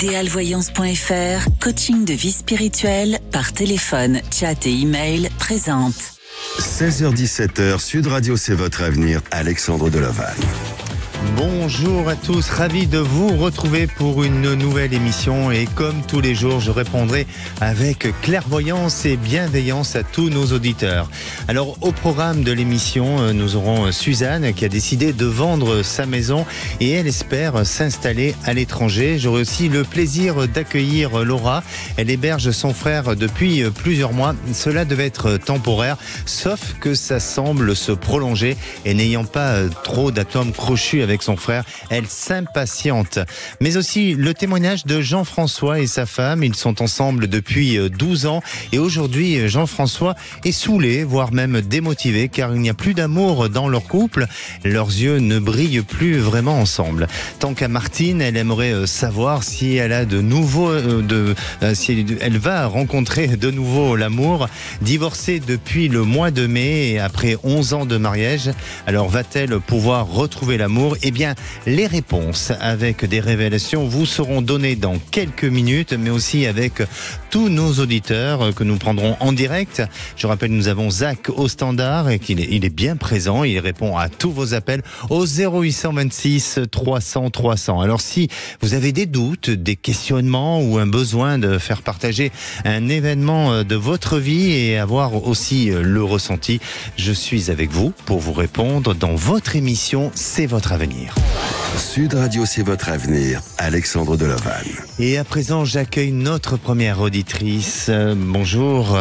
Idealvoyance.fr, coaching de vie spirituelle par téléphone, chat et email présente. 16h-17h, Sud Radio, c'est votre avenir. Alexandre Delaval. Bonjour à tous, ravi de vous retrouver pour une nouvelle émission et comme tous les jours, je répondrai avec clairvoyance et bienveillance à tous nos auditeurs. Alors au programme de l'émission, nous aurons Suzanne qui a décidé de vendre sa maison et elle espère s'installer à l'étranger. J'aurai aussi le plaisir d'accueillir Laura. Elle héberge son frère depuis plusieurs mois. Cela devait être temporaire, sauf que ça semble se prolonger et n'ayant pas trop d'atomes crochus avec son frère, elle s'impatiente. Mais aussi le témoignage de Jean-François et sa femme. Ils sont ensemble depuis 12 ans et aujourd'hui Jean-François est saoulé, voire même démotivé car il n'y a plus d'amour dans leur couple. Leurs yeux ne brillent plus vraiment ensemble. Tant qu'à Martine, elle aimerait savoir si elle a si elle va rencontrer de nouveau l'amour. Divorcée depuis le mois de mai et après 11 ans de mariage, alors va-t-elle pouvoir retrouver l'amour? Eh bien, les réponses avec des révélations vous seront données dans quelques minutes, mais aussi avec tous nos auditeurs que nous prendrons en direct. Je rappelle, nous avons Zach au standard et il est bien présent. Il répond à tous vos appels au 0826 300 300. Alors, si vous avez des doutes, des questionnements ou un besoin de faire partager un événement de votre vie et avoir aussi le ressenti, je suis avec vous pour vous répondre dans votre émission C'est votre avenir. Sud Radio, c'est votre avenir. Alexandre Delaval. Et à présent, j'accueille notre première auditrice. Bonjour.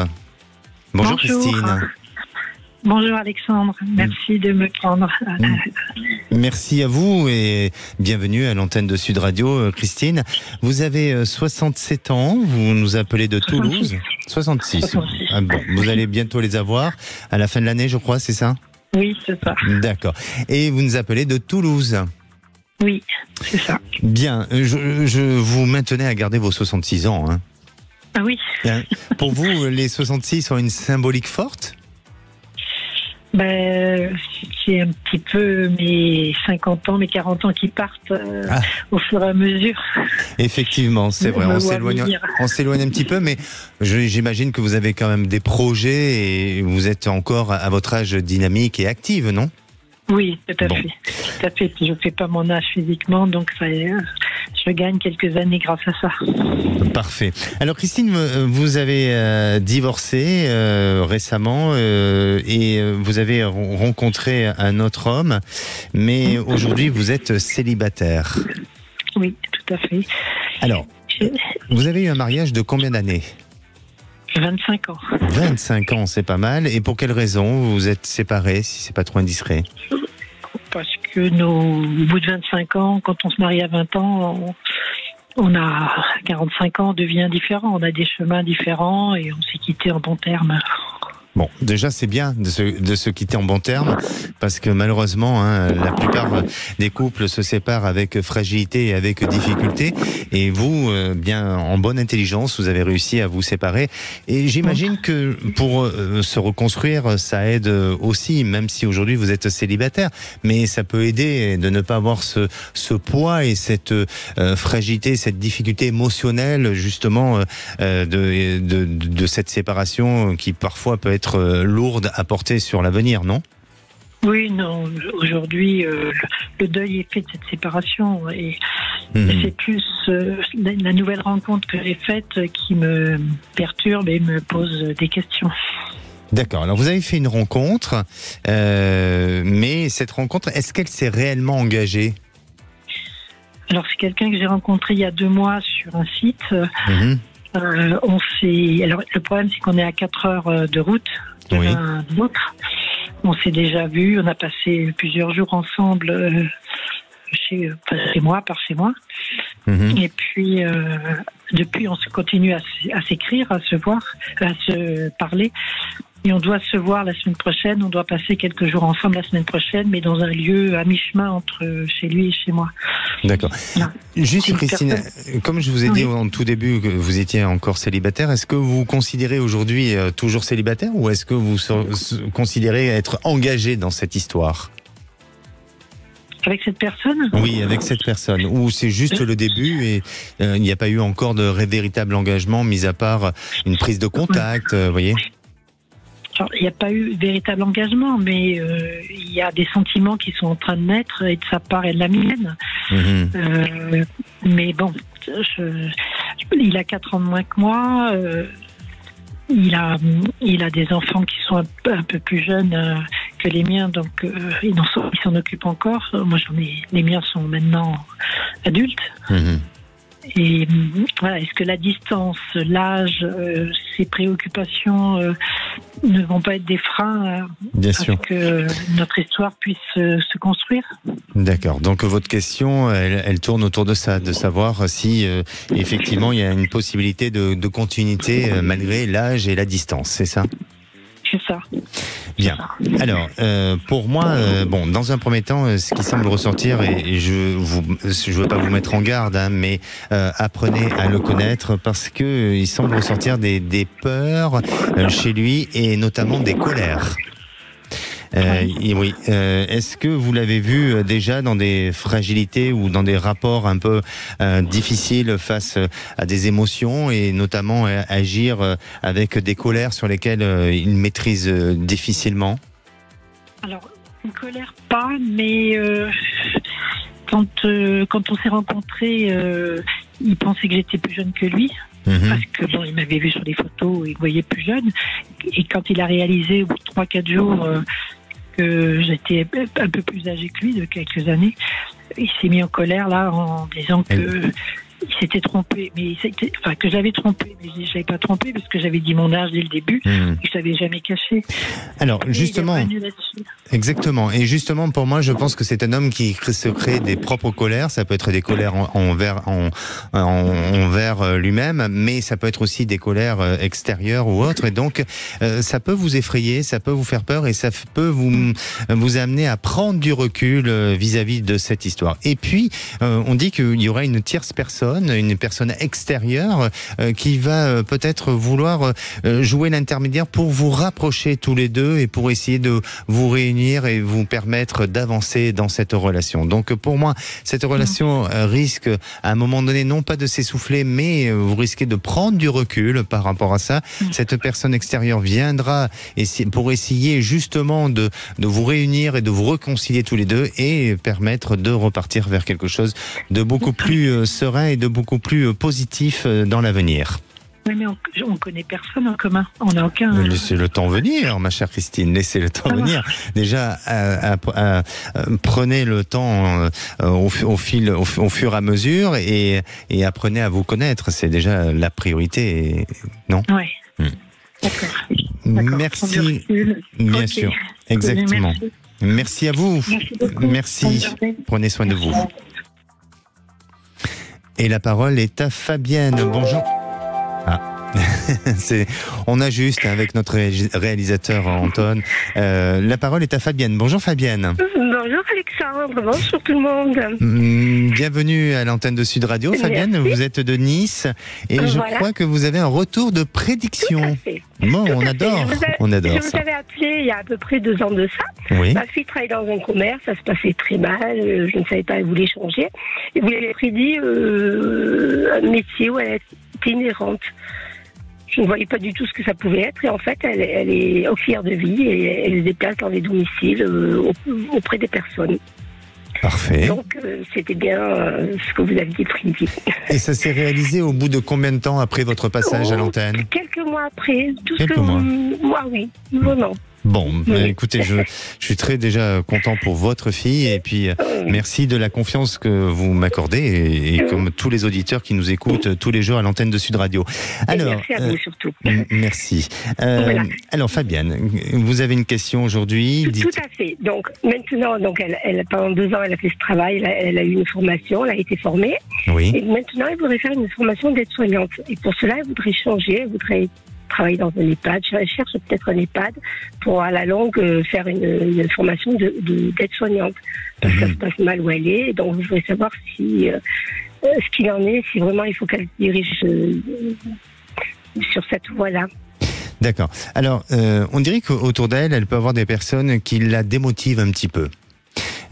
Bonjour Christine. Bonjour Alexandre, merci de me prendre. Merci à vous et bienvenue à l'antenne de Sud Radio, Christine. Vous avez 67 ans, vous nous appelez de Toulouse. 66. Ah bon, vous allez bientôt les avoir à la fin de l'année, je crois, c'est ça ? Oui, c'est ça. D'accord. Et vous nous appelez de Toulouse. Oui, c'est ça. Bien, je vous maintenais à garder vos 66 ans. Hein. Ah oui. Pour vous, les 66 ont une symbolique forte ? C'est un petit peu mes 50 ans, mes 40 ans qui partent au fur et à mesure. Effectivement, c'est vrai, on s'éloigne un petit peu, mais j'imagine que vous avez quand même des projets et vous êtes encore à votre âge dynamique et active, non ? Oui, tout à fait. Tout à fait. Je ne fais pas mon âge physiquement, donc ça, je gagne quelques années grâce à ça. Parfait. Alors Christine, vous avez divorcé récemment et vous avez rencontré un autre homme, mais aujourd'hui vous êtes célibataire. Oui, tout à fait. Alors, vous avez eu un mariage de combien d'années ? 25 ans. 25 ans, c'est pas mal. Et pour quelle raison vous vous êtes séparés, si c'est pas trop indiscret ? Parce que au bout de 25 ans, quand on se marie à 20 ans, on a 45 ans, on devient différent. On a des chemins différents et on s'est quittés en bons termes. Bon, déjà c'est bien de se quitter en bons termes parce que malheureusement la plupart des couples se séparent avec fragilité et avec difficulté et vous, bien en bonne intelligence, vous avez réussi à vous séparer et j'imagine que pour se reconstruire ça aide aussi, même si aujourd'hui vous êtes célibataire, mais ça peut aider de ne pas avoir ce poids et cette fragilité, cette difficulté émotionnelle justement de cette séparation qui parfois peut être lourde à porter sur l'avenir, non ? Oui, non. Aujourd'hui, le deuil est fait de cette séparation et c'est plus la nouvelle rencontre que j'ai faite qui me perturbe et me pose des questions. D'accord. Alors vous avez fait une rencontre, mais cette rencontre, est-ce qu'elle s'est réellement engagée ? Alors c'est quelqu'un que j'ai rencontré il y a 2 mois sur un site. Alors, le problème, c'est qu'on est à 4 heures de route de l'un de l'autre. On s'est déjà vu, on a passé plusieurs jours ensemble chez moi, par chez moi. Et puis, depuis, on continue à s'écrire, à se voir, à se parler. Et on doit se voir la semaine prochaine, on doit passer quelques jours ensemble la semaine prochaine, mais dans un lieu à mi-chemin entre chez lui et chez moi. D'accord. Juste Christine, comme je vous ai dit en tout début que vous étiez encore célibataire, est-ce que vous vous considérez aujourd'hui toujours célibataire ou est-ce que vous considérez être engagé dans cette histoire ? Avec cette personne ? Oui, avec cette personne. Ou c'est juste le début et il n'y a pas eu encore de véritable engagement, mis à part une prise de contact, vous voyez ? Alors, il n'y a pas eu véritable engagement, mais il y a des sentiments qui sont en train de naître, et de sa part et de la mienne. Mais bon, il a 4 ans de moins que moi. Il a des enfants qui sont un peu plus jeunes que les miens, donc il s'en occupe encore. Moi, les miens sont maintenant adultes. Et voilà, est-ce que la distance, l'âge, ces préoccupations ne vont pas être des freins Bien à sûr. ce que notre histoire puisse se construire ? D'accord. Donc votre question, elle tourne autour de ça, de savoir si effectivement il y a une possibilité de continuité malgré l'âge et la distance, c'est ça ? C'est ça. Bien. Alors, pour moi, dans un premier temps, ce qui semble ressortir, et je veux pas vous mettre en garde, hein, mais apprenez à le connaître parce que il semble ressortir des peurs chez lui et notamment des colères. Oui. Est-ce que vous l'avez vu déjà dans des fragilités ou dans des rapports un peu difficiles face à des émotions et notamment agir avec des colères sur lesquelles il maîtrise difficilement ? Alors, une colère pas, mais quand on s'est rencontrés, il pensait que j'étais plus jeune que lui. Parce que il m'avait vu sur les photos et il me voyait plus jeune. Et quand il a réalisé au bout de 3-4 jours que j'étais un peu plus âgée que lui de quelques années, il s'est mis en colère là en disant que il s'était trompé, que j'avais trompé, mais je n'avais pas trompé parce que j'avais dit mon âge dès le début et je l'avais jamais caché. Alors justement, exactement. Et justement pour moi, je pense que c'est un homme qui se crée des propres colères. Ça peut être des colères envers lui-même, mais ça peut être aussi des colères extérieures ou autres. Et donc ça peut vous effrayer, ça peut vous faire peur et ça peut vous amener à prendre du recul vis-à-vis de cette histoire. Et puis on dit qu'il y aura une tierce personne, une personne extérieure qui va peut-être vouloir jouer l'intermédiaire pour vous rapprocher tous les deux et pour essayer de vous réunir et vous permettre d'avancer dans cette relation. Donc pour moi, cette relation risque à un moment donné non pas de s'essouffler, mais vous risquez de prendre du recul par rapport à ça. Cette personne extérieure viendra pour essayer justement de vous réunir et de vous réconcilier tous les deux et permettre de repartir vers quelque chose de beaucoup plus serein et de beaucoup plus positif dans l'avenir. Oui, mais on connaît personne en commun. On n'a aucun. Laissez le temps venir, ma chère Christine. Laissez le temps venir. Déjà, prenez le temps au fur et à mesure et apprenez à vous connaître. C'est déjà la priorité, non ? Oui. D'accord. Merci. Bien sûr. Exactement. Merci à vous. Merci. Prenez soin de vous. Et la parole est à Fabienne. Bonjour. On ajuste avec notre réalisateur Anton. La parole est à Fabienne. Bonjour Fabienne. Bonjour Alexandre, bonjour tout le monde. Bienvenue à l'antenne de Sud Radio. Fabienne, merci. Vous êtes de Nice et je crois que vous avez un retour de prédiction. Tout à fait. Bon, on adore Je ça. vous avais appelé il y a à peu près 2 ans de ça. Oui. Ma fille travaille dans un commerce, ça se passait très mal, je ne savais pas, elle voulait changer. Et vous lui avez prédit un métier où elle était itinérante. Je ne voyais pas du tout ce que ça pouvait être et en fait elle est auxiliaire de vie et elle se déplace dans les domiciles auprès des personnes. Parfait. Donc c'était bien ce que vous aviez prédit. Et ça s'est réalisé au bout de combien de temps après votre passage à l'antenne ? Quelques mois après, Quelques mois. Moi oui, vraiment. Bon, écoutez, je suis très déjà content pour votre fille et puis merci de la confiance que vous m'accordez et comme tous les auditeurs qui nous écoutent tous les jours à l'antenne de Sud Radio. Alors, merci à vous surtout. Merci. Voilà. Alors Fabienne, vous avez une question aujourd'hui. Tout à fait. Donc maintenant, elle pendant 2 ans, elle a fait ce travail, elle a eu une formation, elle a été formée. Oui. Et maintenant, elle voudrait faire une formation d'aide-soignante. Et pour cela, elle voudrait changer, elle voudrait travailler dans un EHPAD. Je cherche peut-être un EHPAD pour à la longue faire une formation d'aide-soignante. Parce que ça se passe mal où elle est. Donc je voudrais savoir si ce qu'il en est, si vraiment il faut qu'elle se dirige sur cette voie-là. D'accord. Alors, on dirait qu'autour d'elle, elle peut avoir des personnes qui la démotivent un petit peu.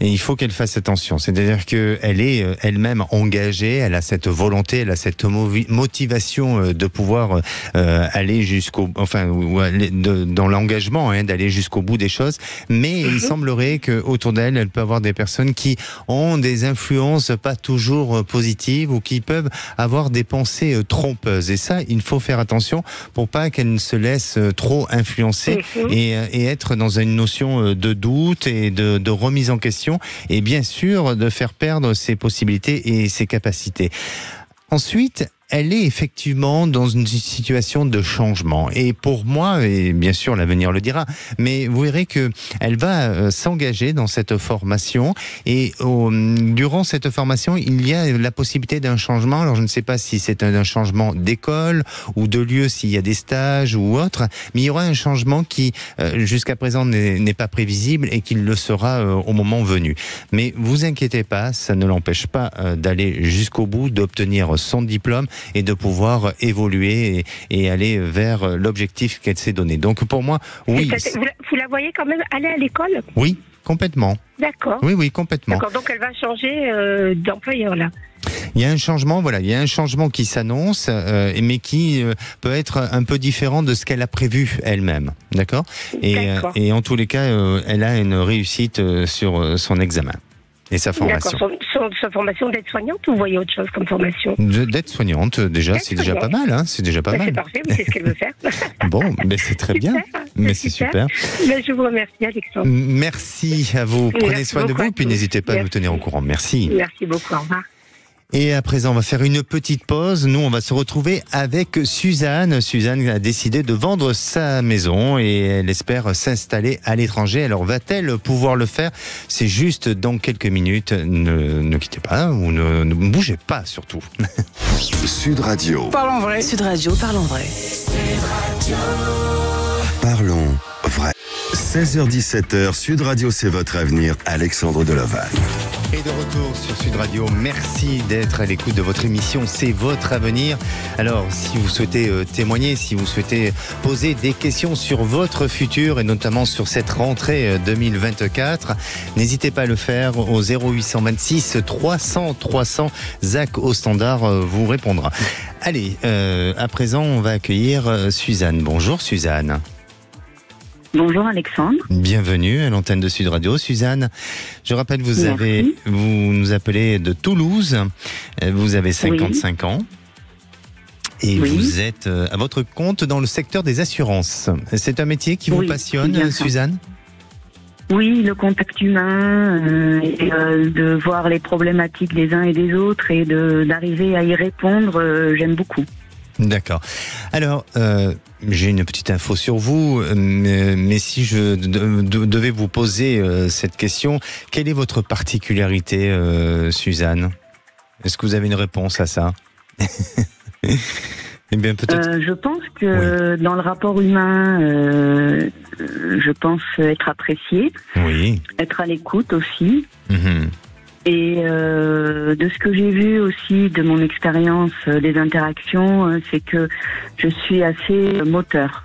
Et il faut qu'elle fasse attention. C'est-à-dire qu'elle est elle-même engagée, elle a cette volonté, elle a cette motivation de pouvoir aller jusqu'au, enfin, dans l'engagement, d'aller jusqu'au bout des choses. Mais il semblerait qu'autour d'elle, elle peut avoir des personnes qui ont des influences pas toujours positives ou qui peuvent avoir des pensées trompeuses. Et ça, il faut faire attention pour pas qu'elle ne se laisse trop influencer et être dans une notion de doute et de remise en question et bien sûr de faire perdre ses possibilités et ses capacités. Ensuite, elle est effectivement dans une situation de changement. Et pour moi, et bien sûr l'avenir le dira, mais vous verrez que elle va s'engager dans cette formation et durant cette formation, il y a la possibilité d'un changement. Alors je ne sais pas si c'est un changement d'école ou de lieu, s'il y a des stages ou autre, mais il y aura un changement qui jusqu'à présent n'est pas prévisible et qui le sera au moment venu. Mais vous inquiétez pas, ça ne l'empêche pas d'aller jusqu'au bout, d'obtenir son diplôme et de pouvoir évoluer et aller vers l'objectif qu'elle s'est donné. Donc pour moi, oui. Vous la voyez quand même aller à l'école ? Oui, complètement. D'accord. Oui, complètement. D'accord, donc elle va changer d'employeur là. Il y a un changement, voilà, il y a un changement qui s'annonce, mais qui peut être un peu différent de ce qu'elle a prévu elle-même, d'accord ? Et en tous les cas, elle a une réussite sur son examen. Et sa formation. D'accord. Sa formation d'aide-soignante ou vous voyez autre chose comme formation ? D'aide-soignante, déjà, c'est déjà pas mal. Hein, c'est déjà pas mal. C'est parfait, c'est ce qu'elle veut faire. Bon, mais c'est très bien. Mais c'est super. Mais je vous remercie, Alexandre. Merci à vous. Prenez soin de vous, puis n'hésitez pas à nous tenir au courant. Merci. Merci beaucoup, au revoir. Et à présent, on va faire une petite pause. Nous, on va se retrouver avec Suzanne. Suzanne a décidé de vendre sa maison et elle espère s'installer à l'étranger. Alors, va-t-elle pouvoir le faire ? C'est juste dans quelques minutes. Ne quittez pas ou ne bougez pas surtout. Sud Radio. Parlons vrai. Sud Radio, parlons vrai. Parlons vrai. 16h-17h, Sud Radio, c'est votre avenir. Alexandre Delaval. Et de retour sur Sud Radio, merci d'être à l'écoute de votre émission, c'est votre avenir. Alors, si vous souhaitez témoigner, si vous souhaitez poser des questions sur votre futur et notamment sur cette rentrée 2024, n'hésitez pas à le faire au 0826 300 300. Zach au standard vous répondra. Allez, à présent, on va accueillir Suzanne. Bonjour Suzanne. Bonjour Alexandre. Bienvenue à l'antenne de Sud Radio. Suzanne, je rappelle, vous nous appelez de Toulouse, vous avez 55 ans et vous êtes à votre compte dans le secteur des assurances. C'est un métier qui vous passionne, Suzanne ? Oui, le contact humain, de voir les problématiques des uns et des autres et d'arriver à y répondre, j'aime beaucoup. D'accord. Alors, j'ai une petite info sur vous, mais si je devais vous poser cette question, quelle est votre particularité, Suzanne ? Est-ce que vous avez une réponse à ça ? Eh bien, peut-être. Je pense que dans le rapport humain, je pense être appréciée, être à l'écoute aussi. Et de ce que j'ai vu aussi de mon expérience des interactions, c'est que je suis assez moteur.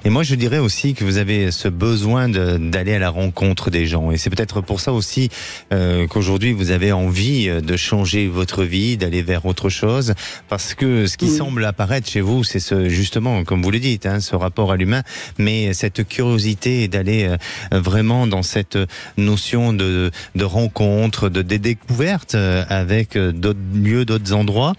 Et moi, je dirais aussi que vous avez ce besoin d'aller à la rencontre des gens. Et c'est peut-être pour ça aussi qu'aujourd'hui, vous avez envie de changer votre vie, d'aller vers autre chose. Parce que ce qui semble apparaître chez vous, c'est justement, comme vous le dites, ce rapport à l'humain, mais cette curiosité d'aller vraiment dans cette notion de rencontre, de découverte avec d'autres lieux, d'autres endroits.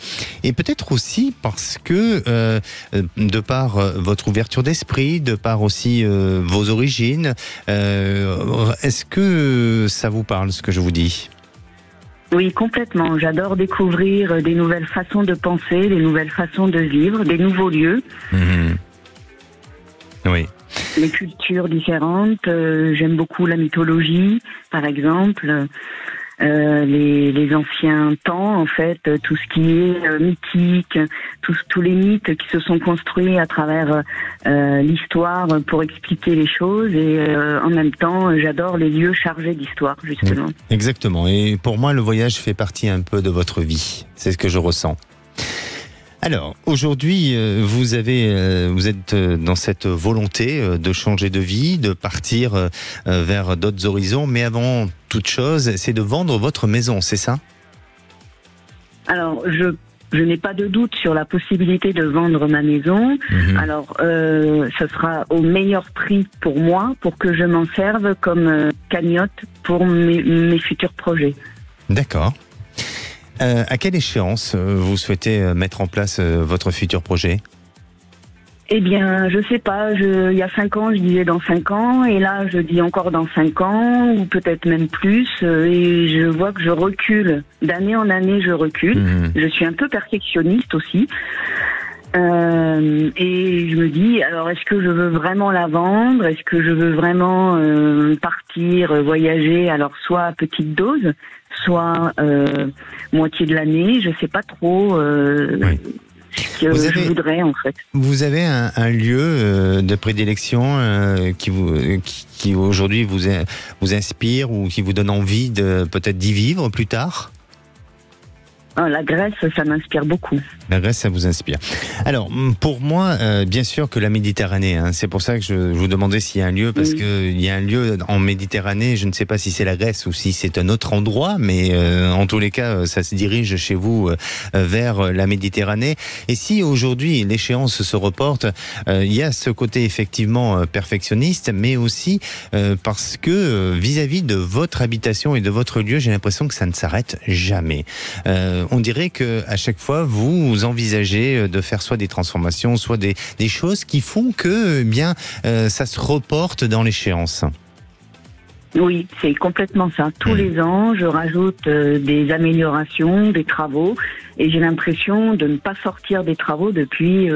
Et peut-être aussi parce que, de par votre ouverture d'esprit, de par aussi vos origines, est-ce que ça vous parle, ce que je vous dis ? Oui, complètement. J'adore découvrir des nouvelles façons de penser, des nouvelles façons de vivre, des nouveaux lieux. Oui. Les cultures différentes. J'aime beaucoup la mythologie, par exemple. Les anciens temps, en fait, tout ce qui est mythique, tous les mythes qui se sont construits à travers l'histoire pour expliquer les choses, et en même temps, j'adore les lieux chargés d'histoire, justement. Exactement, et pour moi, le voyage fait partie un peu de votre vie, c'est ce que je ressens. Alors, aujourd'hui, vous êtes dans cette volonté de changer de vie, de partir vers d'autres horizons, mais avant toute chose, c'est de vendre votre maison, c'est ça ? Alors, je n'ai pas de doute sur la possibilité de vendre ma maison. Alors, ce sera au meilleur prix pour moi, pour que je m'en serve comme cagnotte pour mes futurs projets. D'accord. À quelle échéance vous souhaitez mettre en place votre futur projet ? Eh bien, je sais pas. Il y a 5 ans, je disais dans 5 ans, et là, je dis encore dans 5 ans, ou peut-être même plus. Et je vois que je recule. D'année en année, je recule. Je suis un peu perfectionniste aussi. Et je me dis, alors est-ce que je veux vraiment la vendre ? Est-ce que je veux vraiment partir, voyager ? Alors soit à petite dose, soit moitié de l'année. Je sais pas trop. Oui. Je voudrais en fait. Vous avez un lieu de prédilection qui aujourd'hui vous inspire ou qui vous donne envie de peut-être d'y vivre plus tard ? La Grèce, ça m'inspire beaucoup. La Grèce, ça vous inspire. Alors, pour moi, bien sûr que la Méditerranée, c'est pour ça que je vous demandais s'il y a un lieu, parce qu'il y a un lieu en Méditerranée, je ne sais pas si c'est la Grèce ou si c'est un autre endroit, mais en tous les cas, ça se dirige chez vous vers la Méditerranée. Et si aujourd'hui l'échéance se reporte, il y a ce côté effectivement perfectionniste, mais aussi parce que vis-à-vis de votre habitation et de votre lieu, j'ai l'impression que ça ne s'arrête jamais. On dirait que à chaque fois vous envisagez de faire soit des transformations, soit des choses qui font que ça se reporte dans l'échéance. Oui, c'est complètement ça. Tous les ans, je rajoute des améliorations, des travaux, et j'ai l'impression de ne pas sortir des travaux depuis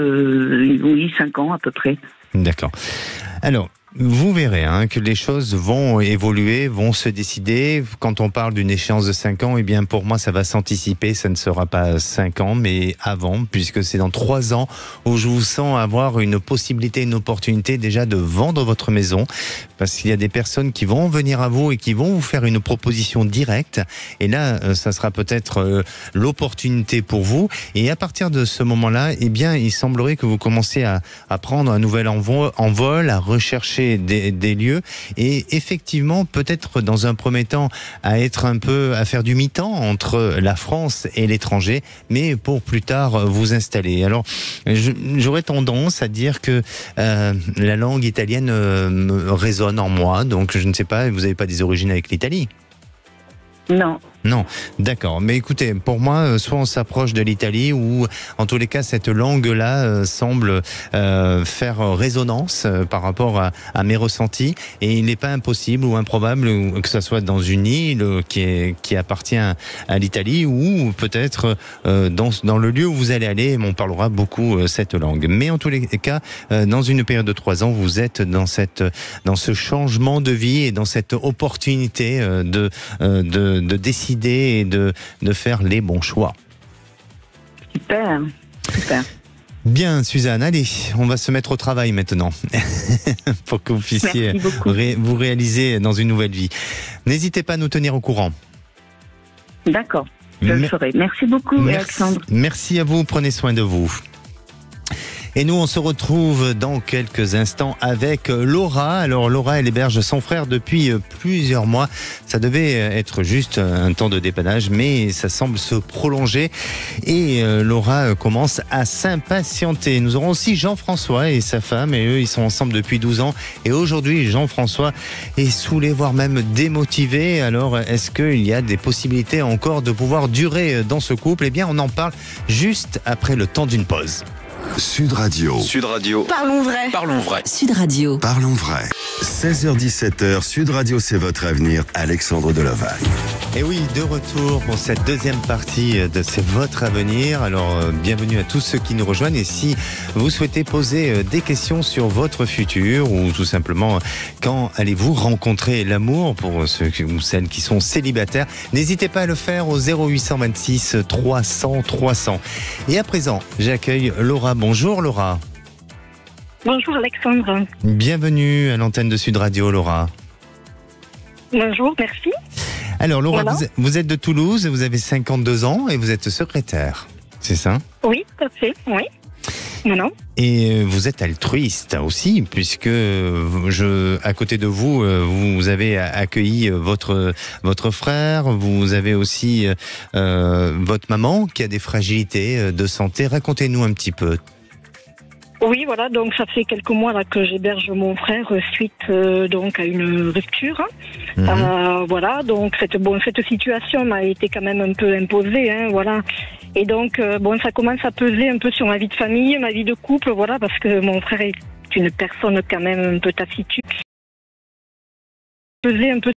5 ans à peu près. D'accord. Alors, vous verrez que les choses vont évoluer, vont se décider. Quand on parle d'une échéance de 5 ans, pour moi, ça va s'anticiper. Ça ne sera pas 5 ans, mais avant, puisque c'est dans 3 ans où je vous sens avoir une possibilité, une opportunité déjà de vendre votre maison. Parce qu'il y a des personnes qui vont venir à vous et qui vont vous faire une proposition directe. Et là, ça sera peut-être l'opportunité pour vous. Et à partir de ce moment-là, il semblerait que vous commencez à prendre un nouvel envol, à rechercher des lieux et effectivement peut-être dans un premier temps à faire du mi-temps entre la France et l'étranger, mais pour plus tard vous installer. Alors j'aurais tendance à dire que la langue italienne résonne en moi, donc je ne sais pas, vous n'avez pas des origines avec l'Italie ? Non, d'accord. Mais écoutez, pour moi, soit on s'approche de l'Italie ou, en tous les cas, cette langue-là semble faire résonance par rapport à mes ressentis. Et il n'est pas impossible ou improbable que ça soit dans une île qui appartient à l'Italie ou peut-être dans le lieu où vous allez aller, on parlera beaucoup cette langue. Mais en tous les cas, dans une période de 3 ans, vous êtes dans ce changement de vie et dans cette opportunité de décider et de faire les bons choix. Super. Bien, Suzanne, allez, on va se mettre au travail maintenant pour que vous puissiez vous réaliser dans une nouvelle vie. N'hésitez pas à nous tenir au courant. D'accord, je le ferai. Merci beaucoup, Alexandre. Merci à vous, prenez soin de vous. Et nous, on se retrouve dans quelques instants avec Laura. Alors Laura, elle héberge son frère depuis plusieurs mois. Ça devait être juste un temps de dépannage, mais ça semble se prolonger. Et Laura commence à s'impatienter. Nous aurons aussi Jean-François et sa femme, et eux, ils sont ensemble depuis 12 ans. Et aujourd'hui, Jean-François est saoulé, voire même démotivé. Alors, est-ce qu'il y a des possibilités encore de pouvoir durer dans ce couple ? Eh bien, on en parle juste après le temps d'une pause. Sud Radio. Parlons vrai. Sud Radio. Parlons vrai. 16h-17h, Sud Radio, c'est votre avenir. Alexandre Delovagne. Et oui, de retour pour cette deuxième partie de C'est votre avenir. Alors, bienvenue à tous ceux qui nous rejoignent. Et si vous souhaitez poser des questions sur votre futur ou tout simplement quand allez-vous rencontrer l'amour pour ceux ou celles qui sont célibataires, n'hésitez pas à le faire au 0826 300 300. Et à présent, j'accueille Laura. Bonjour Laura. Bonjour Alexandre. Bienvenue à l'antenne de Sud Radio, Laura. Bonjour, merci. Alors Laura, vous êtes de Toulouse, vous avez 52 ans et vous êtes secrétaire. c'est ça? Oui, tout à fait, oui. Non. Et vous êtes altruiste aussi, puisque à côté de vous, vous avez accueilli votre frère, vous avez aussi votre maman qui a des fragilités de santé. Racontez-nous un petit peu. Oui, voilà, donc ça fait quelques mois là que j'héberge mon frère suite donc à une rupture. Voilà, donc cette situation m'a été quand même un peu imposée, hein, voilà. Et donc ça commence à peser un peu sur ma vie de famille, ma vie de couple, voilà, parce que mon frère est une personne quand même un peu taciturne. Peser un peu,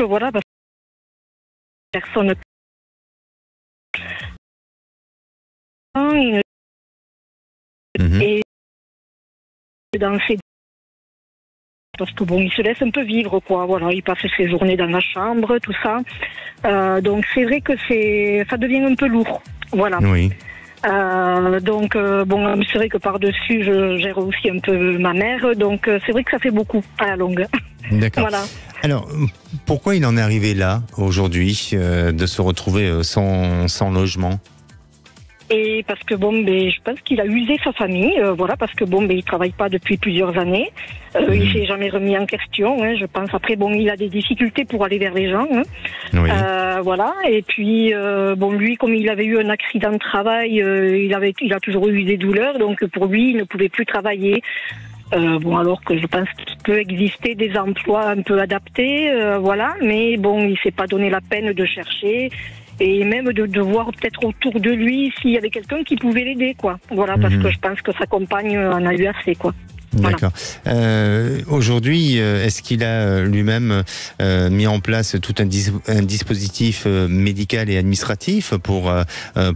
voilà, parce que personne. Et dans ses... Parce que il se laisse un peu vivre, quoi. Voilà, il passe ses journées dans la chambre, tout ça. Donc c'est vrai que ça devient un peu lourd. Voilà. Oui. Donc c'est vrai que par-dessus, je gère aussi un peu ma mère. Donc c'est vrai que ça fait beaucoup à la longue. D'accord. Voilà. Alors, pourquoi il en est arrivé là, aujourd'hui, de se retrouver sans logement ? Et parce que je pense qu'il a usé sa famille, voilà, parce que il travaille pas depuis plusieurs années, il s'est jamais remis en question, hein, je pense. Après il a des difficultés pour aller vers les gens, hein. Oui. Voilà. Et puis lui, comme il avait eu un accident de travail, il a toujours eu des douleurs, donc pour lui, il ne pouvait plus travailler. Alors que je pense qu'il peut exister des emplois un peu adaptés, voilà, mais il s'est pas donné la peine de chercher. Et même de voir peut-être autour de lui s'il y avait quelqu'un qui pouvait l'aider, quoi. Voilà, parce que je pense que sa compagne en a eu assez, quoi. D'accord. Voilà. Aujourd'hui, est-ce qu'il a lui-même mis en place tout un dispositif médical et administratif pour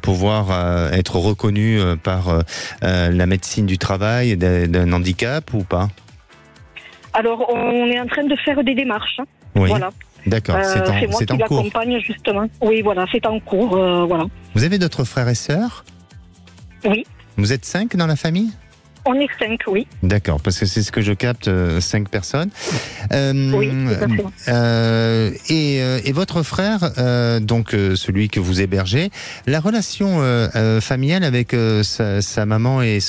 pouvoir être reconnu par la médecine du travail d'un handicap ou pas ? Alors, on est en train de faire des démarches. Hein. Oui. Voilà. D'accord, c'est moi qui l'accompagne justement. Oui, voilà, c'est en cours, voilà. Vous avez d'autres frères et sœurs ? Oui. Vous êtes 5 dans la famille ? On est 5, oui. D'accord, parce que c'est ce que je capte, 5 personnes. Oui, tout à fait. Et votre frère, donc celui que vous hébergez, la relation familiale avec sa maman et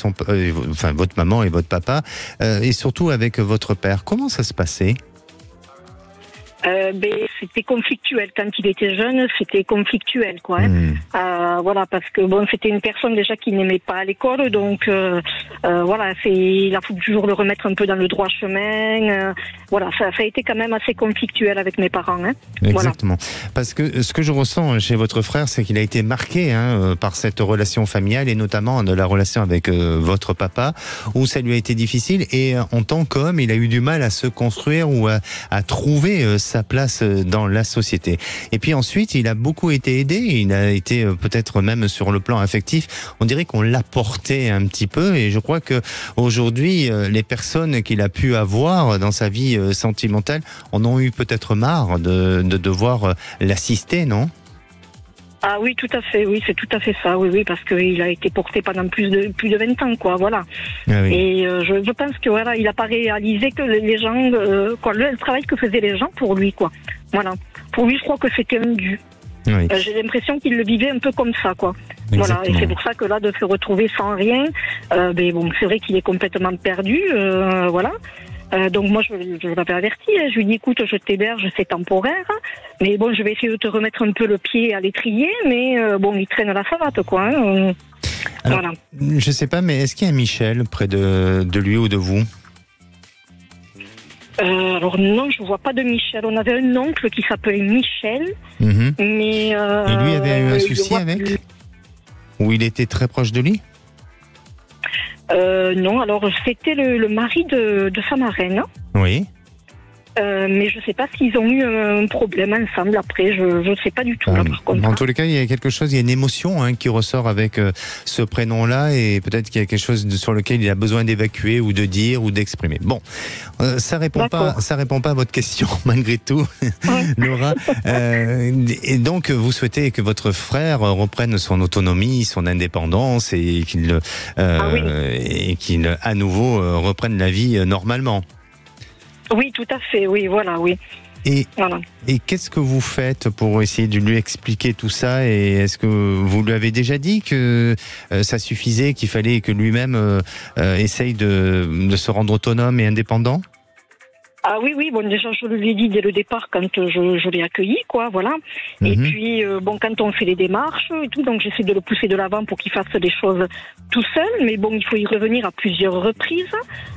votre maman et votre papa, et surtout avec votre père, comment ça se passait ? C'était conflictuel quand il était jeune, c'était conflictuel, quoi. Hein. Voilà, parce que c'était une personne déjà qui n'aimait pas à l'école, donc voilà, il a fallu toujours le remettre un peu dans le droit chemin. Voilà, ça a été quand même assez conflictuel avec mes parents. Hein. Exactement. Voilà. Parce que ce que je ressens chez votre frère, c'est qu'il a été marqué par cette relation familiale et notamment de la relation avec votre papa, où ça lui a été difficile et en tant qu'homme, il a eu du mal à se construire ou à trouver sa place dans la société. Et puis ensuite, il a beaucoup été aidé, il a été peut-être même sur le plan affectif, on dirait qu'on l'a porté un petit peu et je crois que aujourd'hui, les personnes qu'il a pu avoir dans sa vie sentimentale en ont eu peut-être marre de devoir l'assister, non ? Ah oui, tout à fait, oui, c'est tout à fait ça, oui, parce qu'il a été porté pendant plus de 20 ans, quoi, voilà. Ah oui. Et je pense que voilà, il n'a pas réalisé que les gens, le travail que faisaient les gens pour lui, quoi. Voilà. Pour lui, je crois que c'était un dû. Oui. J'ai l'impression qu'il le vivait un peu comme ça, quoi. Exactement. Voilà. Et c'est pour ça que là, de se retrouver sans rien, c'est vrai qu'il est complètement perdu, voilà. Donc moi, je l'avais averti, hein. Je lui ai dit, écoute, je t'héberge, c'est temporaire, mais je vais essayer de te remettre un peu le pied à l'étrier, mais il traîne la savate, quoi. Hein. Alors, voilà. Je sais pas, mais est-ce qu'il y a Michel près de lui ou de vous ? Alors non, je vois pas de Michel. On avait un oncle qui s'appelait Michel, mais... Et lui avait eu un souci avec ? Ou il était très proche de lui ? Non, alors c'était le mari de sa marraine. Oui. Mais je ne sais pas s'ils ont eu un problème ensemble après, je ne sais pas du tout là, par contre. En tous les cas, il y a quelque chose, il y a une émotion qui ressort avec ce prénom-là et peut-être qu'il y a quelque chose sur lequel il a besoin d'évacuer ou de dire ou d'exprimer. Bon, ça répond pas à votre question malgré tout, Laura. Et donc, vous souhaitez que votre frère reprenne son autonomie, son indépendance et qu'il à nouveau reprenne la vie normalement. Oui, tout à fait, oui, voilà, oui. Et, Voilà. et qu'est-ce que vous faites pour essayer de lui expliquer tout ça? Et est-ce que vous lui avez déjà dit que ça suffisait, qu'il fallait que lui-même essaye de se rendre autonome et indépendant? Ah oui, bon, déjà, je lui ai dit dès le départ quand je l'ai accueilli, quoi, voilà. Et puis, bon, quand on fait les démarches et tout, donc j'essaie de le pousser de l'avant pour qu'il fasse les choses tout seul, mais bon, il faut y revenir à plusieurs reprises,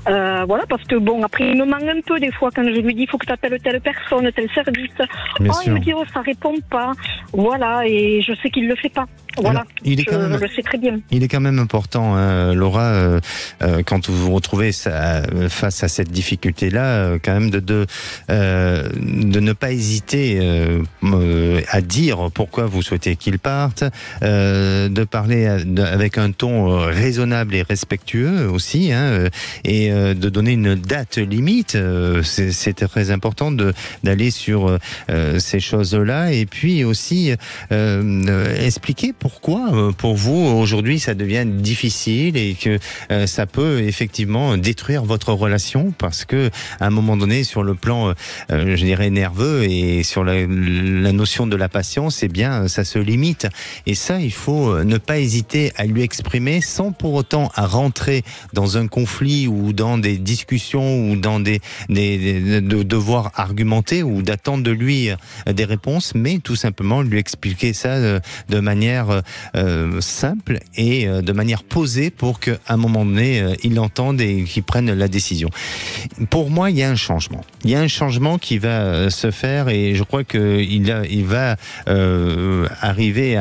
voilà, parce que bon, après, il me manque un peu des fois quand je lui dis, il faut que tu appelles telle personne, tel service. Bien il sûr. me dit, oh, ça répond pas, voilà, et je sais qu'il le fait pas, voilà. Alors, il est quand même... Je le sais très bien. Il est quand même important, hein, Laura, quand vous vous retrouvez face à cette difficulté-là, quand même de ne pas hésiter à dire pourquoi vous souhaitez qu'il parte, de parler avec un ton raisonnable et respectueux aussi, hein, et de donner une date limite. C'est très important d'aller sur ces choses-là, et puis aussi expliquer pourquoi pour vous aujourd'hui ça devient difficile et que ça peut effectivement détruire votre relation, parce que à un moment donné, sur le plan je dirais nerveux et sur la notion de la patience, eh bien ça se limite, et ça il faut ne pas hésiter à lui exprimer sans pour autant à rentrer dans un conflit ou dans des discussions ou dans de devoir argumenter ou d'attendre de lui des réponses, mais tout simplement lui expliquer ça de manière simple et de manière posée pour qu'à un moment donné, il l'entende et qu'il prenne la décision. Pour moi, il y a un changement. Il y a un changement qui va se faire, et je crois qu'il va arriver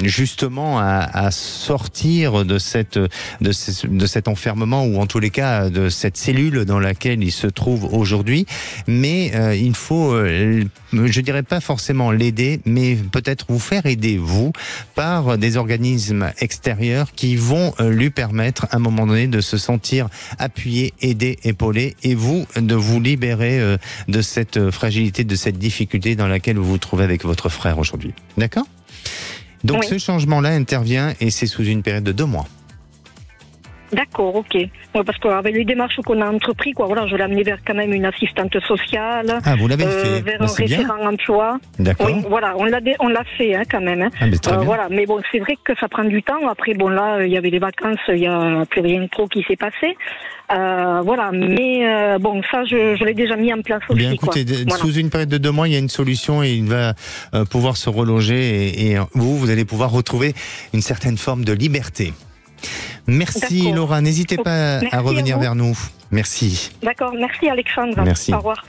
justement à sortir de cet enfermement, ou en tous les cas de cette cellule dans laquelle il se trouve aujourd'hui. Mais il faut, je dirais pas forcément l'aider, mais peut-être vous faire aider, vous, par des organismes extérieurs qui vont lui permettre à un moment donné de se sentir appuyé, aidé, épaulé, et vous de vous libérer de cette fragilité, de cette difficulté dans laquelle vous vous trouvez avec votre frère aujourd'hui. D'accord ? Donc Oui. ce changement-là intervient, et c'est sous une période de 2 mois. D'accord, ok. Ouais, parce qu'avec les démarches qu'on a entreprises, quoi, voilà, je l'ai amené vers quand même une assistante sociale. Ah, vous l'avez fait. Vers Bah, un c'est bien. référent emploi. D'accord. Oui, voilà, on l'a fait hein, quand même. Hein. Ah, mais très bien. Voilà, mais bon, c'est vrai que ça prend du temps. Après, bon, là, il y avait les vacances, il y a plus rien trop qui s'est passé. Voilà, mais bon, ça, je l'ai déjà mis en place aussi. Bien, écoutez, voilà. Sous une période de 2 mois, il y a une solution, et il va pouvoir se reloger, et vous allez pouvoir retrouver une certaine forme de liberté. Merci D'accord. Laura, n'hésitez pas Merci à revenir à vous. vers nous. Merci. D'accord, merci Alexandre. Merci. Au revoir.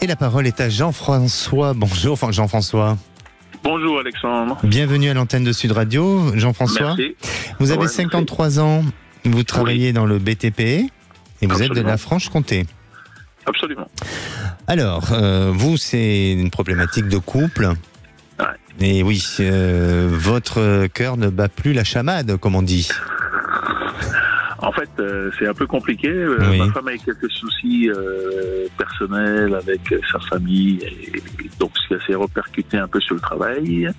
Et la parole est à Jean-François. Bonjour Jean-François. Bonjour Alexandre. Bienvenue à l'antenne de Sud Radio. Jean-François, Merci. vous avez Ouais, 53 ans, vous travaillez dans le BTP et vous êtes de Absolument. la Franche-Comté. Absolument. Alors, vous, c'est une problématique de couple. Ouais. Et oui, votre cœur ne bat plus la chamade, comme on dit. En fait, c'est un peu compliqué. Oui. Ma femme a quelques soucis personnels avec sa famille, et donc ça s'est répercuté un peu sur le travail.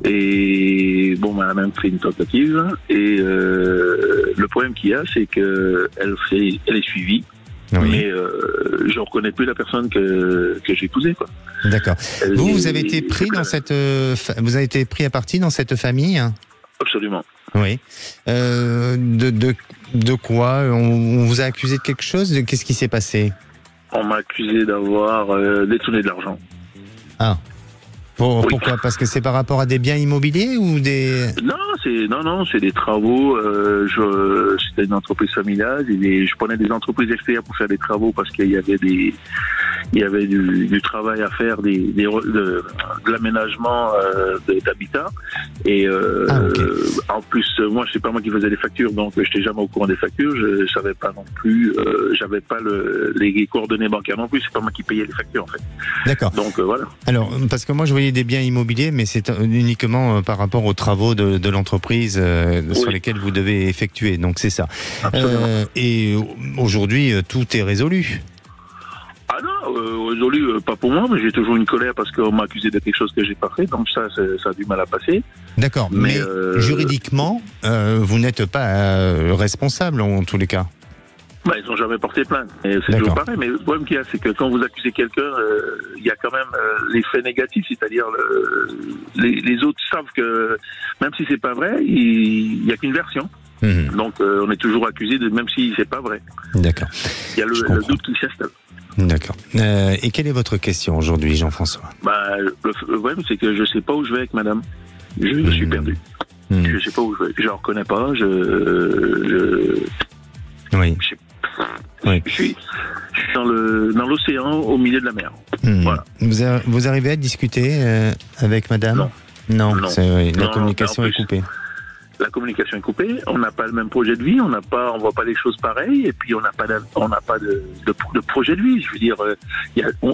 Et bon, elle a même fait une tentative. Et le problème qu'il y a, c'est que elle est suivie. Oui. Mais je ne reconnais plus la personne que j'ai épousée, quoi. D'accord. Elle Vous est- avez été pris dans cette, vous avez été pris à partie dans cette famille. Absolument. Oui. De quoi on vous a accusé de quelque chose? Qu'est-ce qui s'est passé? On m'a accusé d'avoir détourné de l'argent. Ah. Oui. Pourquoi? Parce que c'est par rapport à des biens immobiliers ou des... Non, c'est des travaux. C'était une entreprise familiale. Je prenais des entreprises extérieures pour faire des travaux parce qu'il y avait du travail à faire, de l'aménagement d'habitat. Et ok. en plus, moi, c'est pas moi qui faisais les factures, donc je n'étais jamais au courant des factures. Je savais pas non plus. J'avais pas les coordonnées bancaires non plus. C'est pas moi qui payais les factures en fait. D'accord. Donc voilà. Alors, parce que moi, je voyais des biens immobiliers, mais c'est uniquement par rapport aux travaux de l'entreprise sur Oui. lesquels vous devez effectuer. Donc, c'est ça. Absolument. Et aujourd'hui, tout est résolu. Ah non, aujourd'hui, pas pour moi, mais j'ai toujours une colère parce qu'on m'a accusé de quelque chose que j'ai pas fait, donc ça a du mal à passer. D'accord. Mais Mais, juridiquement, vous n'êtes pas responsable en tous les cas. Bah, ils n'ont jamais porté plainte. Et c'est toujours pareil. Mais le problème qu'il y a, c'est que quand vous accusez quelqu'un, il y a quand même l'effet négatif, c'est-à-dire les autres savent que même si c'est pas vrai, il y a qu'une version. Donc on est toujours accusé de même si c'est pas vrai. D'accord. Il y a le doute qui s'installe. D'accord. Et quelle est votre question aujourd'hui, Jean-François? Bah, le problème, c'est que je sais pas où je vais avec madame. Je suis perdu. Je sais pas où je vais. Je la reconnais pas. Oui. Je suis dans l'océan, au milieu de la mer. Voilà. Vous arrivez à discuter avec madame? Non. La communication est coupée. La communication est coupée, on n'a pas le même projet de vie, on voit pas les choses pareilles, et puis on n'a pas de projet de vie. Je veux dire,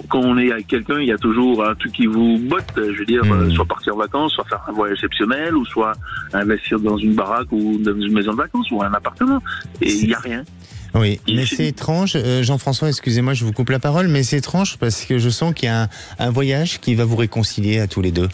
quand on est avec quelqu'un, il y a toujours un truc qui vous botte. Je veux dire, soit partir en vacances, soit faire un voyage exceptionnel, ou soit investir dans une baraque ou dans une maison de vacances ou un appartement. Et il n'y a rien. Oui, mais c'est étrange, Jean-François, excusez-moi, je vous coupe la parole, mais c'est étrange parce que je sens qu'il y a un voyage qui va vous réconcilier à tous les deux.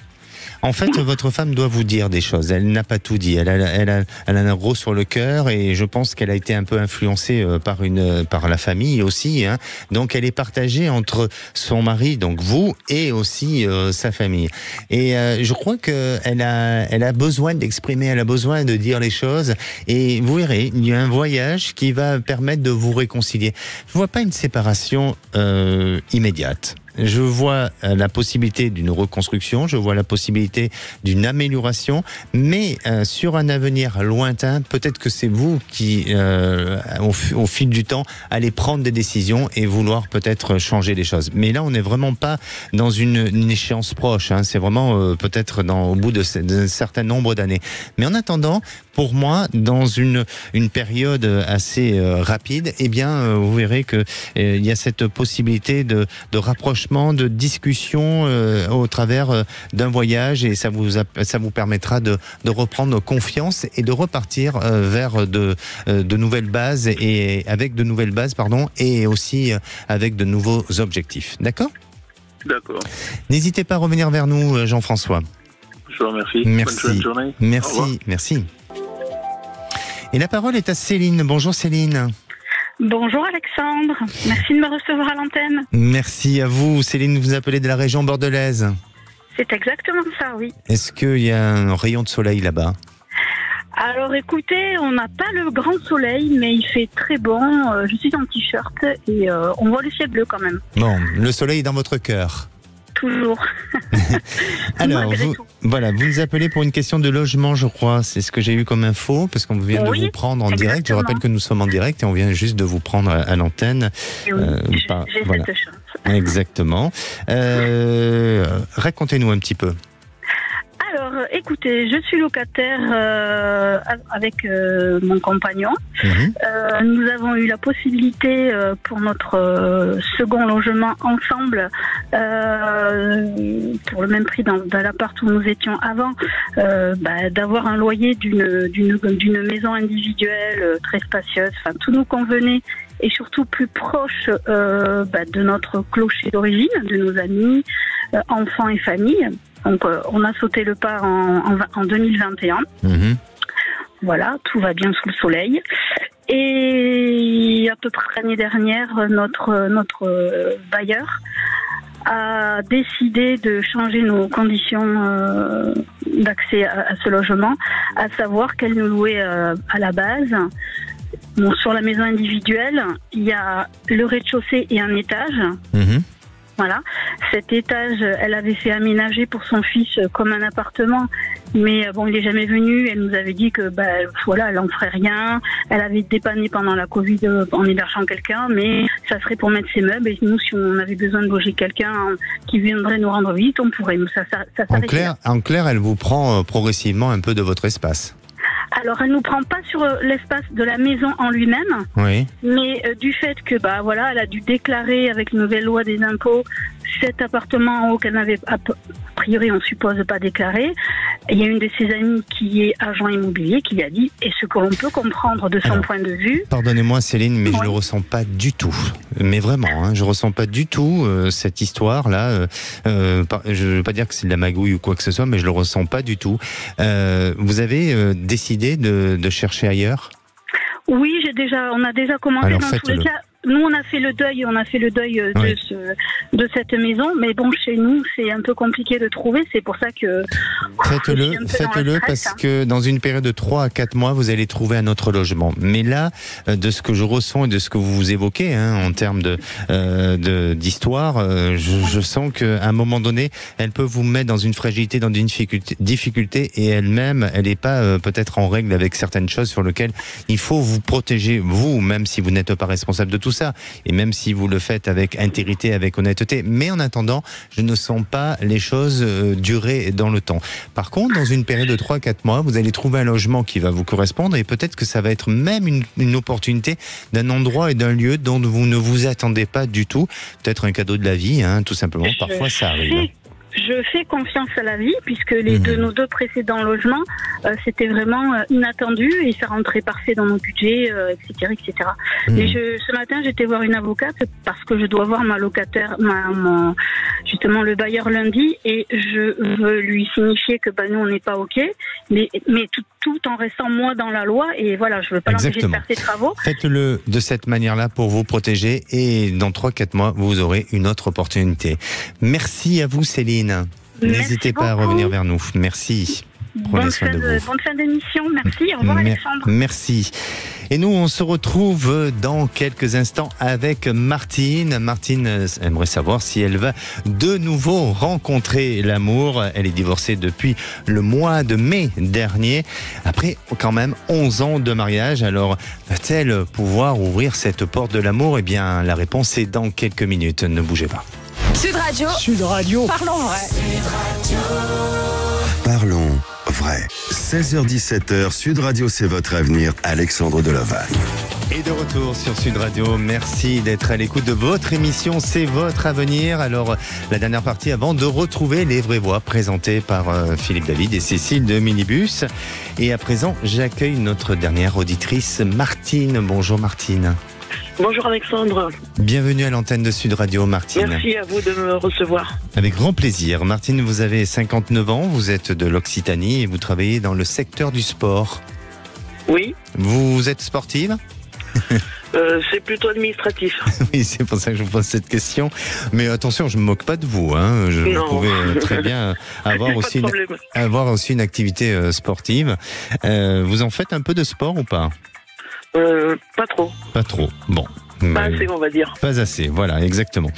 En fait, votre femme doit vous dire des choses. Elle n'a pas tout dit. Elle a un gros sur le cœur et je pense qu'elle a été un peu influencée par la famille aussi. Hein. Donc, elle est partagée entre son mari, donc vous, et aussi sa famille. Et je crois qu'elle a besoin d'exprimer, elle a besoin de dire les choses. Et vous verrez, il y a un voyage qui va permettre de vous réconcilier. Je ne vois pas une séparation immédiate. Je vois la possibilité d'une reconstruction, je vois la possibilité d'une amélioration, mais sur un avenir lointain, peut-être que c'est vous qui, au fil du temps, allez prendre des décisions et vouloir peut-être changer les choses. Mais là, on n'est vraiment pas dans une échéance proche, hein. C'est vraiment peut-être au bout d'un certain nombre d'années. Mais en attendant, pour moi, dans une période assez rapide, eh bien, vous verrez que il y a cette possibilité de rapprochement, de discussion au travers d'un voyage, et ça vous permettra de reprendre confiance et de repartir vers de nouvelles bases, et avec de nouvelles bases, et aussi avec de nouveaux objectifs. D'accord ? D'accord. N'hésitez pas à revenir vers nous, Jean-François. Je vous remercie. Merci. Bonne journée. Merci. Et la parole est à Céline. Bonjour Céline. Bonjour Alexandre, merci de me recevoir à l'antenne. Merci à vous. Céline, vous appelez de la région bordelaise. C'est exactement ça, oui. Est-ce qu'il y a un rayon de soleil là-bas ? Alors écoutez, on n'a pas le grand soleil, mais il fait très bon. Je suis en t-shirt et on voit le ciel bleu quand même. Bon, le soleil est dans votre cœur. Toujours. Alors, vous nous appelez pour une question de logement, je crois. C'est ce que j'ai eu comme info, parce qu'on vient de vous prendre en direct. Je rappelle que nous sommes en direct et on vient juste de vous prendre à l'antenne. Oui, j'ai cette chance. Exactement. Racontez-nous un petit peu. Alors, écoutez, je suis locataire avec mon compagnon. Nous avons eu la possibilité pour notre second logement ensemble, pour le même prix dans l'appart où nous étions avant, d'avoir un loyer d'une maison individuelle très spacieuse. Enfin, tout nous convenait. Et surtout plus proche de notre clocher d'origine, de nos amis, enfants et famille. Donc on a sauté le pas en 2021. Voilà, tout va bien sous le soleil. Et à peu près l'année dernière, notre bailleur a décidé de changer nos conditions d'accès à ce logement, à savoir qu'elle nous louait à la base. Bon, sur la maison individuelle, il y a le rez-de-chaussée et un étage. Voilà. Cet étage, elle avait fait aménager pour son fils comme un appartement. Mais bon, il n'est jamais venu. Elle nous avait dit que, elle n'en ferait rien. Elle avait dépanné pendant la Covid en hébergeant quelqu'un, mais ça serait pour mettre ses meubles. Et nous, si on avait besoin de loger quelqu'un qui viendrait nous rendre visite, on pourrait. En clair, elle vous prend progressivement un peu de votre espace. Alors, elle ne nous prend pas sur l'espace de la maison en lui-même, mais du fait que, elle a dû déclarer avec une nouvelle loi des impôts cet appartement en haut qu'elle n'avait a priori, on suppose, pas déclaré. Il y a une de ses amies qui est agent immobilier qui lui a dit, et ce que l'on peut comprendre de son point de vue. Pardonnez-moi Céline, mais je ne le ressens pas du tout. Mais vraiment, je ne ressens pas du tout cette histoire-là. Je ne veux pas dire que c'est de la magouille ou quoi que ce soit, mais je ne le ressens pas du tout. Vous avez décidé de chercher ailleurs ? Oui, on a déjà commencé. Alors, dans tous les faites-le. cas. Nous, on a fait le deuil Oui. de cette maison, mais bon, chez nous, c'est un peu compliqué de trouver. C'est pour ça que Faites-le parce que dans une période de 3 à 4 mois, vous allez trouver un autre logement. Mais là, de ce que je ressens et de ce que vous évoquez en termes d'histoire, je sens qu'à un moment donné, elle peut vous mettre dans une fragilité, dans une difficulté, et elle-même, elle n'est pas peut-être en règle avec certaines choses sur lesquelles il faut vous protéger, vous, même si vous n'êtes pas responsable de tout ça, et même si vous le faites avec intégrité, avec honnêteté. Mais en attendant, je ne sens pas les choses durer dans le temps. Par contre, dans une période de 3-4 mois, vous allez trouver un logement qui va vous correspondre, et peut-être que ça va être même une opportunité d'un endroit et d'un lieu dont vous ne vous attendez pas du tout. Peut-être un cadeau de la vie, tout simplement. Parfois, ça arrive. Je fais confiance à la vie, puisque nos deux précédents logements, c'était vraiment inattendu et ça rentrait parfait dans nos budgets, etc., etc. Mais ce matin, j'étais voir une avocate parce que je dois voir ma locataire, justement le bailleur lundi, et je veux lui signifier que nous on n'est pas ok, mais tout en restant moi dans la loi, et voilà, je veux pas l'empêcher de faire ses travaux. Faites-le de cette manière-là pour vous protéger, et dans 3-4 mois, vous aurez une autre opportunité. Merci à vous, Céline. N'hésitez pas à revenir vers nous. Merci. Prenez soin de vous. Bonne fin d'émission. Merci. Au revoir, Alexandre. Merci. Et nous, on se retrouve dans quelques instants avec Martine. Martine aimerait savoir si elle va de nouveau rencontrer l'amour. Elle est divorcée depuis le mois de mai dernier, après quand même 11 ans de mariage. Alors, va-t-elle pouvoir ouvrir cette porte de l'amour? Eh bien, la réponse est dans quelques minutes. Ne bougez pas. Sud Radio. Sud Radio. Parlons vrai. Parlons vrai. 16h-17h, Sud Radio, c'est votre avenir. Alexandre Delaval. Et de retour sur Sud Radio, merci d'être à l'écoute de votre émission, c'est votre avenir. Alors, la dernière partie avant de retrouver les vraies voix présentées par Philippe David et Cécile de Minibus. Et à présent, j'accueille notre dernière auditrice, Martine. Bonjour Martine. Bonjour Alexandre. Bienvenue à l'antenne de Sud Radio, Martine. Merci à vous de me recevoir. Avec grand plaisir. Martine, vous avez 59 ans, vous êtes de l'Occitanie et vous travaillez dans le secteur du sport. Oui. Vous êtes sportive ? C'est plutôt administratif. Oui, c'est pour ça que je vous pose cette question. Mais attention, je ne me moque pas de vous. Vous pouvez très bien avoir aussi une activité sportive. Vous en faites un peu de sport ou pas ? Pas trop. Pas trop, bon. Pas assez, on va dire. Pas assez, voilà, exactement.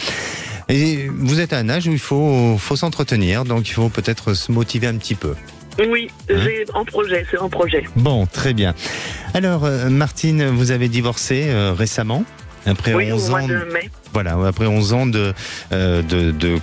Et vous êtes à un âge où il faut s'entretenir, donc il faut peut-être se motiver un petit peu. Oui, c'est en projet. Bon, très bien. Alors, Martine, vous avez divorcé récemment, après 11 ans. Au mois de mai. Voilà, après 11 ans de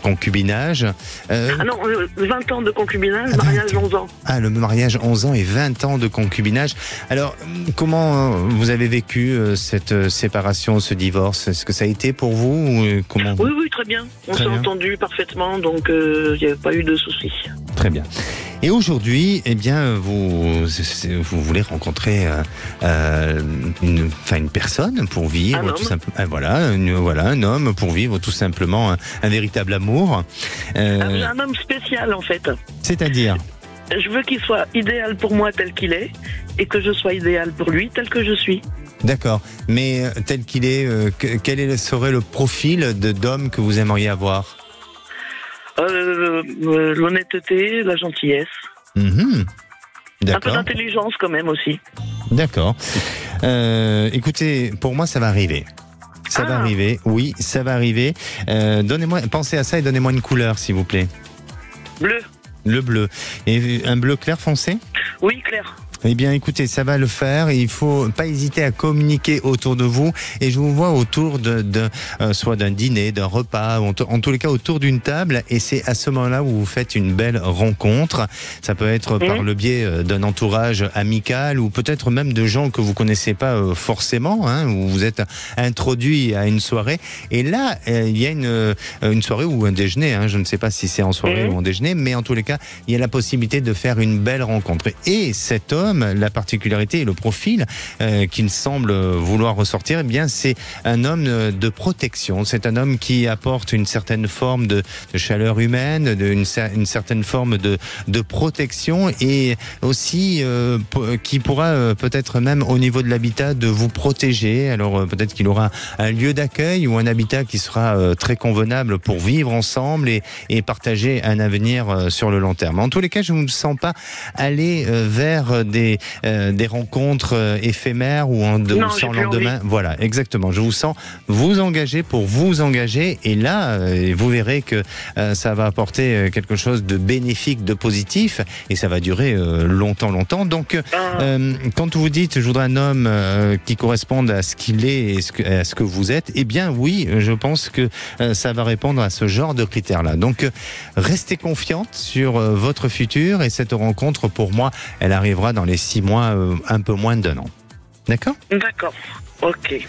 concubinage. Ah non, 20 ans de concubinage, mariage 11 ans. Ah, le mariage 11 ans et 20 ans de concubinage. Alors, comment vous avez vécu cette séparation, ce divorce? Est-ce que ça a été pour vous ou comment... Oui, très bien. On s'est entendu parfaitement, donc il n'y avait pas eu de soucis. Très bien. Et aujourd'hui, eh bien, vous voulez rencontrer une personne pour vivre tout simplement. Voilà, un homme pour vivre tout simplement un véritable amour. Un homme spécial en fait. C'est-à-dire? Je veux qu'il soit idéal pour moi tel qu'il est et que je sois idéal pour lui tel que je suis. D'accord. Mais tel qu'il est, quel serait le profil d'homme que vous aimeriez avoir? L'honnêteté, la gentillesse. Un peu d'intelligence quand même aussi. D'accord. Écoutez, pour moi ça va arriver. Ça va arriver, oui, ça va arriver. Pensez à ça et donnez-moi une couleur s'il vous plaît. Bleu. Le bleu. Et un bleu clair foncé? Oui, clair. Eh bien, écoutez, ça va le faire. Il faut pas hésiter à communiquer autour de vous. Et je vous vois autour soit d'un dîner, d'un repas, ou en tous les cas autour d'une table. Et c'est à ce moment-là où vous faites une belle rencontre. Ça peut être par le biais d'un entourage amical ou peut-être même de gens que vous connaissez pas forcément, où vous êtes introduit à une soirée. Et là, il y a une soirée ou un déjeuner. Je ne sais pas si c'est en soirée ou en déjeuner, mais en tous les cas, il y a la possibilité de faire une belle rencontre. Et cet homme homme, la particularité et le profil qu'il semble vouloir ressortir, eh bien, c'est un homme de protection. C'est un homme qui apporte une certaine forme de chaleur humaine, une certaine forme de protection et aussi qui pourra peut-être même au niveau de l'habitat de vous protéger. Alors peut-être qu'il aura un lieu d'accueil ou un habitat qui sera très convenable pour vivre ensemble et partager un avenir sur le long terme. En tous les cas, je ne me sens pas aller vers des rencontres éphémères ou sans lendemain. Voilà, exactement. Je vous sens vous engager pour vous engager et là, vous verrez que ça va apporter quelque chose de bénéfique, de positif et ça va durer longtemps. Donc, quand vous dites je voudrais un homme qui corresponde à ce qu'il est et à ce que vous êtes, eh bien oui, je pense que ça va répondre à ce genre de critères-là. Donc, restez confiante sur votre futur et cette rencontre, pour moi, elle arrivera dans les 6 mois, un peu moins d'1 an. D'accord ? D'accord, ok.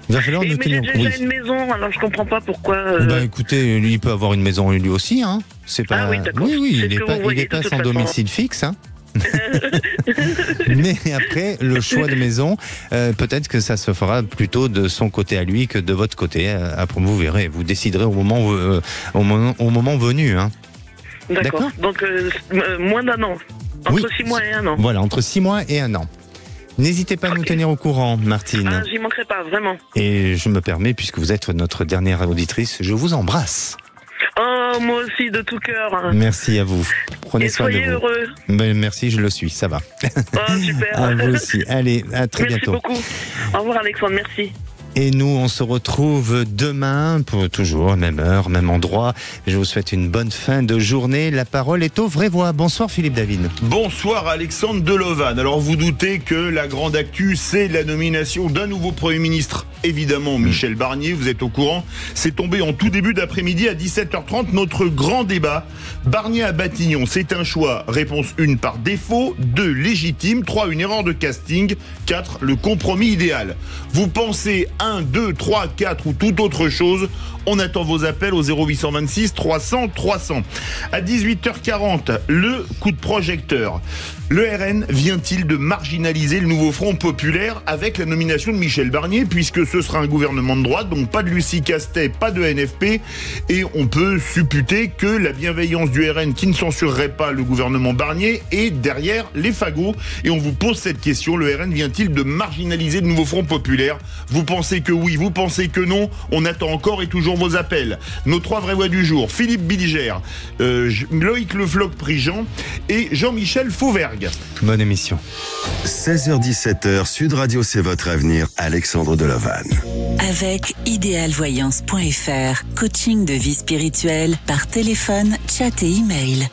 Il va falloir mais j'ai déjà une maison, alors je comprends pas pourquoi... écoutez, lui, il peut avoir une maison lui aussi, hein. C'est pas... Ah oui, d'accord. Oui, il n'est pas sans domicile fixe, hein. Mais après, le choix de maison, peut-être que ça se fera plutôt de son côté à lui que de votre côté. Après, vous verrez, vous déciderez au moment venu. Hein. D'accord. Donc, moins d'1 an. Entre 6 mois et 1 an. Voilà, entre 6 mois et 1 an. N'hésitez pas à nous tenir au courant, Martine. Ah, j'y manquerai pas, vraiment. Et je me permets, puisque vous êtes notre dernière auditrice, je vous embrasse. Oh, moi aussi, de tout cœur. Merci à vous. Prenez soin de vous. Soyez heureux. Merci, je le suis, ça va. Oh, super. À vous aussi. Allez, à très bientôt. Merci beaucoup. Au revoir, Alexandre, merci. Et nous, on se retrouve demain pour toujours, même heure, même endroit. Je vous souhaite une bonne fin de journée. La parole est aux vraies voix. Bonsoir Philippe David. Bonsoir Alexandre Delovan. Alors vous doutez que la grande actu, c'est la nomination d'un nouveau Premier ministre. Évidemment, Michel Barnier, vous êtes au courant. C'est tombé en tout début d'après-midi à 17h30, notre grand débat. Barnier à Batignon, c'est un choix. Réponse 1 par défaut, 2 légitime, 3 une erreur de casting, 4 le compromis idéal. Vous pensez 1, 2, 3, 4 ou toute autre chose, on attend vos appels au 0826 300 300. À 18h40, le coup de projecteur. Le RN vient-il de marginaliser le nouveau Front populaire avec la nomination de Michel Barnier, puisque ce sera un gouvernement de droite, donc pas de Lucie Castet, pas de NFP, et on peut supputer que la bienveillance du RN qui ne censurerait pas le gouvernement Barnier est derrière les fagots. Et on vous pose cette question, le RN vient-il de marginaliser le nouveau Front populaire? Vous pensez que oui, vous pensez que non? On attend encore et toujours vos appels. Nos 3 vraies voix du jour, Philippe Bilger, Loïc Le Floch-Prigent et Jean-Michel Fauvergue. Bonne émission. 16h-17h, Sud Radio, c'est votre avenir. Alexandre Delovan. Avec idéalvoyance.fr, coaching de vie spirituelle par téléphone, chat et email.